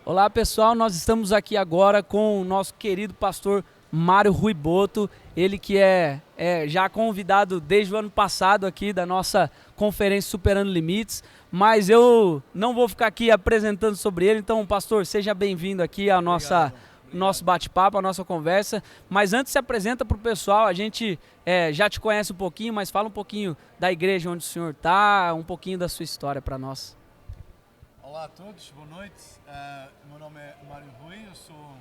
Olá pessoal, nós estamos aqui agora com o nosso querido pastor Mário Rui Boto, ele que é já convidado desde o ano passado aqui da nossa conferência Superando Limites, mas eu não vou ficar aqui apresentando sobre ele, então pastor, seja bem-vindo aqui ao nosso bate-papo, a nossa conversa, mas antes se apresenta para o pessoal, a gente já te conhece um pouquinho, mas fala um pouquinho da igreja onde o senhor está, um pouquinho da sua história para nós. Olá a todos, boa noite. O meu nome é Mário Rui, eu sou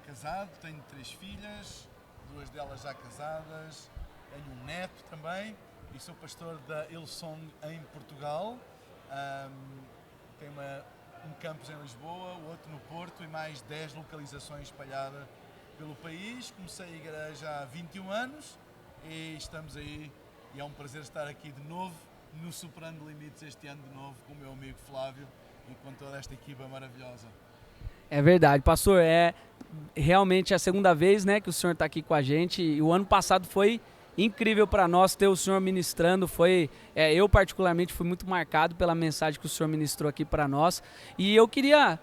casado, tenho 3 filhas, 2 delas já casadas, tenho um neto também e sou pastor da Hillsong em Portugal. Tenho um campus em Lisboa, o outro no Porto e mais 10 localizações espalhadas pelo país. Comecei a igreja há 21 anos e estamos aí e é um prazer estar aqui de novo no Superando Limites este ano de novo com o meu amigo Flávio e com toda esta equipa maravilhosa. É verdade, pastor, é realmente a segunda vez, né, que o senhor está aqui com a gente, e o ano passado foi incrível para nós ter o senhor ministrando, eu particularmente fui muito marcado pela mensagem que o senhor ministrou aqui para nós, e eu queria,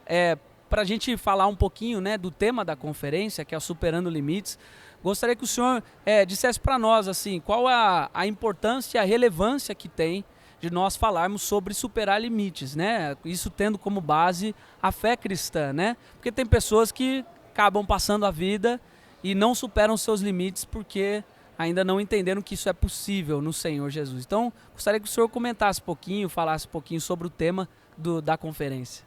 para a gente falar um pouquinho, né, do tema da conferência, que é o Superando Limites, gostaria que o senhor dissesse para nós, assim, qual a importância e a relevância que tem de nós falarmos sobre superar limites, né? Isso tendo como base a fé cristã, né? Porque tem pessoas que acabam passando a vida e não superam seus limites porque ainda não entenderam que isso é possível no Senhor Jesus. Então, gostaria que o senhor comentasse um pouquinho, falasse um pouquinho sobre o tema da conferência.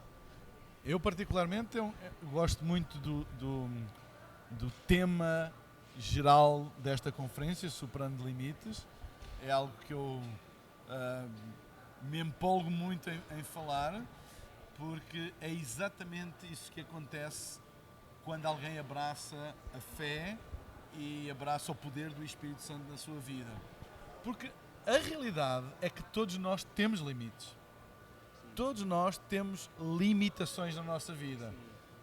Eu particularmente eu gosto muito do tema geral desta conferência, Superando Limites. É algo que eu me empolgo muito em falar, porque é exatamente isso que acontece quando alguém abraça a fé e abraça o poder do Espírito Santo na sua vida. Porque a realidade é que todos nós temos limites. Todos nós temos limitações na nossa vida.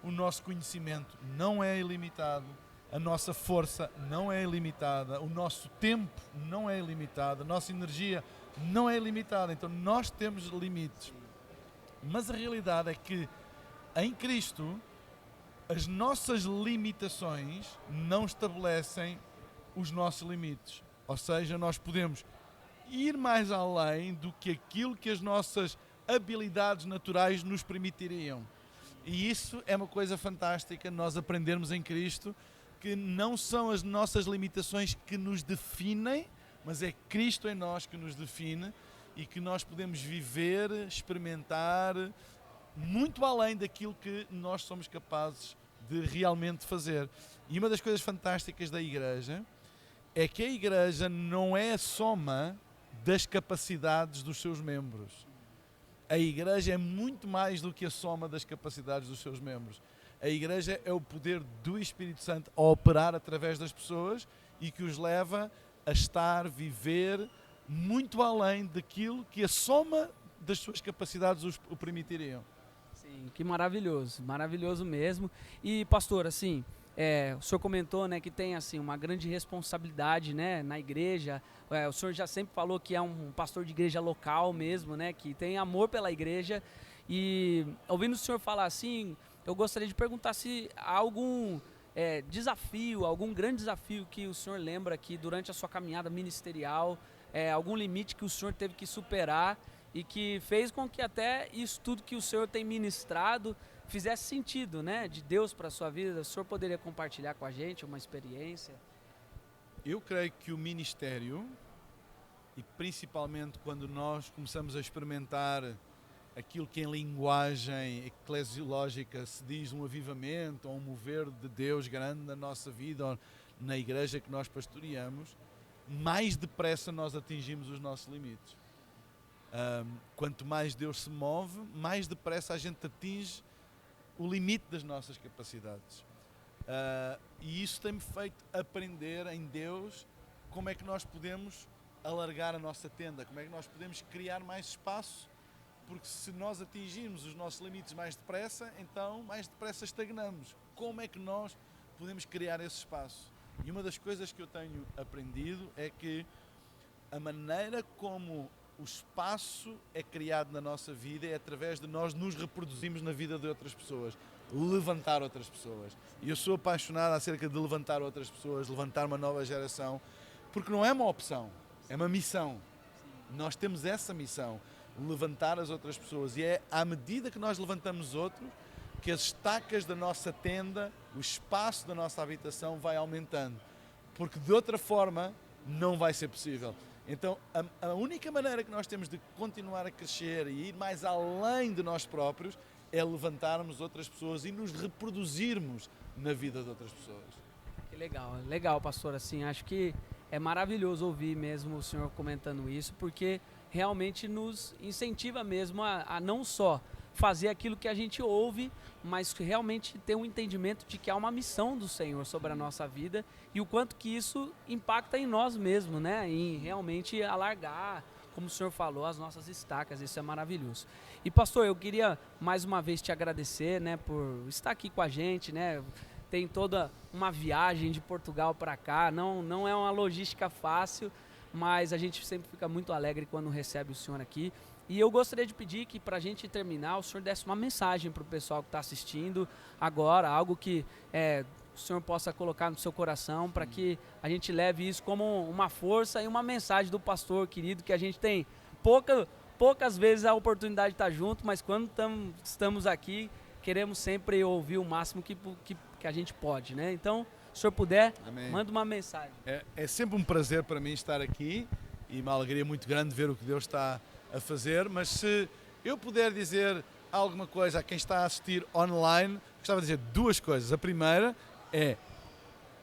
O nosso conhecimento não é ilimitado, a nossa força não é ilimitada, o nosso tempo não é ilimitado, a nossa energia não é ilimitada. Então nós temos limites. Mas a realidade é que em Cristo as nossas limitações não estabelecem os nossos limites. Ou seja, nós podemos ir mais além do que aquilo que as nossas habilidades naturais nos permitiriam. E isso é uma coisa fantástica, nós aprendermos em Cristo que não são as nossas limitações que nos definem, mas é Cristo em nós que nos define e que nós podemos viver, experimentar muito além daquilo que nós somos capazes de realmente fazer. E uma das coisas fantásticas da igreja é que a igreja não é a soma das capacidades dos seus membros. A igreja é muito mais do que a soma das capacidades dos seus membros. A igreja é o poder do Espírito Santo a operar através das pessoas e que os leva a estar, viver muito além daquilo que a soma das suas capacidades o permitiriam. Sim, que maravilhoso, maravilhoso mesmo. E pastor, assim, o senhor comentou, né, que tem assim uma grande responsabilidade, né, na igreja. O senhor já sempre falou que é um pastor de igreja local mesmo, né, que tem amor pela igreja. E ouvindo o senhor falar assim, eu gostaria de perguntar se há algum desafio, algum grande desafio que o senhor lembra aqui durante a sua caminhada ministerial, algum limite que o senhor teve que superar e que fez com que até isso tudo que o senhor tem ministrado fizesse sentido, né, de Deus para a sua vida. O senhor poderia compartilhar com a gente uma experiência? Eu creio que o ministério, e principalmente quando nós começamos a experimentar aquilo que em linguagem eclesiológica se diz um avivamento ou um mover de Deus grande na nossa vida ou na igreja que nós pastoreamos, mais depressa nós atingimos os nossos limites. Quanto mais Deus se move, mais depressa a gente atinge o limite das nossas capacidades. E isso tem-me feito aprender em Deus como é que nós podemos alargar a nossa tenda, como é que nós podemos criar mais espaço, porque se nós atingirmos os nossos limites mais depressa, então mais depressa estagnamos. Como é que nós podemos criar esse espaço? E uma das coisas que eu tenho aprendido é que a maneira como o espaço é criado na nossa vida é através de nós nos reproduzirmos na vida de outras pessoas. levantar outras pessoas. E eu sou apaixonado acerca de levantar outras pessoas, levantar uma nova geração, porque não é uma opção, é uma missão. Nós temos essa missão, levantar as outras pessoas, e é à medida que nós levantamos outros, que as estacas da nossa tenda, o espaço da nossa habitação vai aumentando, porque de outra forma não vai ser possível. Então a única maneira que nós temos de continuar a crescer e ir mais além de nós próprios é levantarmos outras pessoas e nos reproduzirmos na vida de outras pessoas. Que legal, pastor, assim, acho que é maravilhoso ouvir mesmo o senhor comentando isso, porque realmente nos incentiva mesmo a não só fazer aquilo que a gente ouve, mas realmente ter um entendimento de que há uma missão do Senhor sobre a nossa vida e o quanto que isso impacta em nós mesmos, né? Em realmente alargar, como o senhor falou, as nossas estacas. Isso é maravilhoso. E pastor, eu queria mais uma vez te agradecer, né, por estar aqui com a gente, né? Tem toda uma viagem de Portugal para cá, não é uma logística fácil, mas a gente sempre fica muito alegre quando recebe o senhor aqui. E eu gostaria de pedir que, para a gente terminar, o senhor desse uma mensagem para o pessoal que está assistindo agora, algo que o senhor possa colocar no seu coração, para que a gente leve isso como uma força e uma mensagem do pastor querido, que a gente tem poucas vezes a oportunidade de estar junto, mas quando estamos aqui, queremos sempre ouvir o máximo que a gente pode, né? Então, se o senhor puder, Amém. Manda uma mensagem. É sempre um prazer para mim estar aqui e uma alegria muito grande ver o que Deus está a fazer, mas se eu puder dizer alguma coisa a quem está a assistir online, gostava de dizer duas coisas. A primeira é: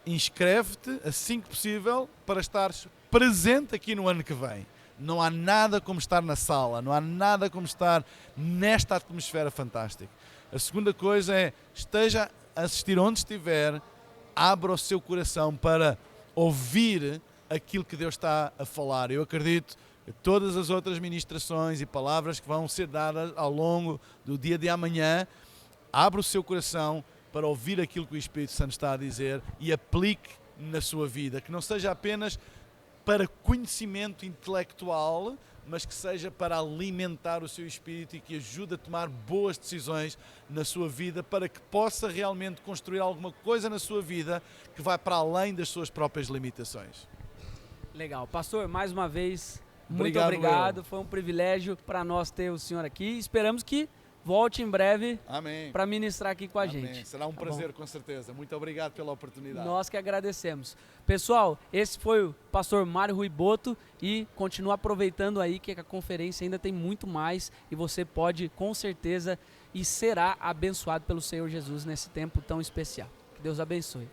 inscreve-te assim que possível para estares presente aqui no ano que vem. Não há nada como estar na sala, não há nada como estar nesta atmosfera fantástica. A segunda coisa é: esteja a assistir onde estiver, abra o seu coração para ouvir aquilo que Deus está a falar. Eu acredito que todas as outras ministrações e palavras que vão ser dadas ao longo do dia de amanhã, abra o seu coração para ouvir aquilo que o Espírito Santo está a dizer e aplique na sua vida. Que não seja apenas para conhecimento intelectual, mas que seja para alimentar o seu espírito e que ajude a tomar boas decisões na sua vida, para que possa realmente construir alguma coisa na sua vida que vai para além das suas próprias limitações. Legal. Pastor, mais uma vez, muito Obrigado, obrigado. Foi um privilégio para nós ter o senhor aqui. Esperamos que volte em breve para ministrar aqui com a gente. Será um prazer, com certeza. Muito obrigado pela oportunidade. Nós que agradecemos. Pessoal, esse foi o pastor Mário Rui Boto e continua aproveitando aí que a conferência ainda tem muito mais e você pode, com certeza, e será abençoado pelo Senhor Jesus nesse tempo tão especial. Que Deus abençoe.